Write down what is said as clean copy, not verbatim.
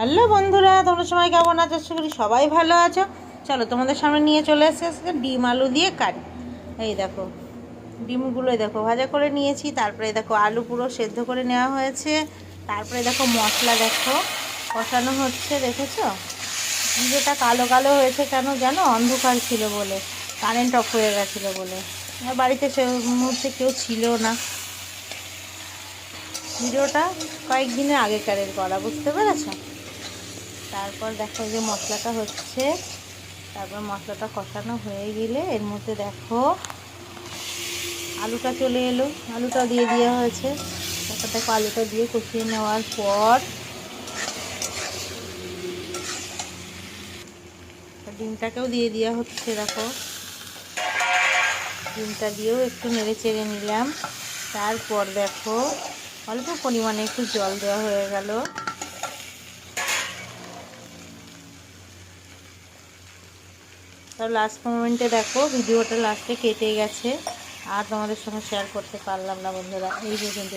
Hello বন্ধুরা, তোমরা সবাই কেমন আছো? আশা করি সবাই ভালো আছো। চলো তোমাদের সামনে নিয়ে চলে এসেছে ডিম আলু দিয়ে কারি। এই দেখো ডিমগুলোই দেখো ভাজা করে নিয়েছি, তারপরে দেখো আলু পুরো সেদ্ধ করে নেওয়া হয়েছে, তারপরে দেখো মশলা দেখো কষানো হচ্ছে। দেখেছো ভিডিওটা কালো কালো হয়েছে কেন জানো? অন্ধকার ছিল বলে, কারেন্ট অফ হয়ে গেছিলো বলে। আর বাড়িতে সে মুহূর্তে কেউ ছিল না। ভিডিওটা কয়েকদিনের আগেকারের করা, বুঝতে পেরেছো? তারপর দেখো যে মশলাটা হচ্ছে, তারপর মশলাটা কষানো হয়ে গেলে এর মধ্যে দেখো আলুটা চলে এলো, আলুটা দিয়ে দেওয়া হয়েছে। তারপর দেখো আলুটা দিয়ে কষিয়ে নেওয়ার পর ডিমটাকেও দিয়ে দেওয়া হচ্ছে। দেখো ডিমটা দিয়েও একটু নেড়ে চেড়ে নিলাম। তারপর দেখো অল্প পরিমাণে একটু জল দেওয়া হয়ে গেল। তার লাস্ট মোমেন্টে দেখো ভিডিওটা লাস্টে কেটে গেছে, আর তোমাদের সঙ্গে শেয়ার করতে পারলাম না বন্ধুরা। এই পর্যন্ত।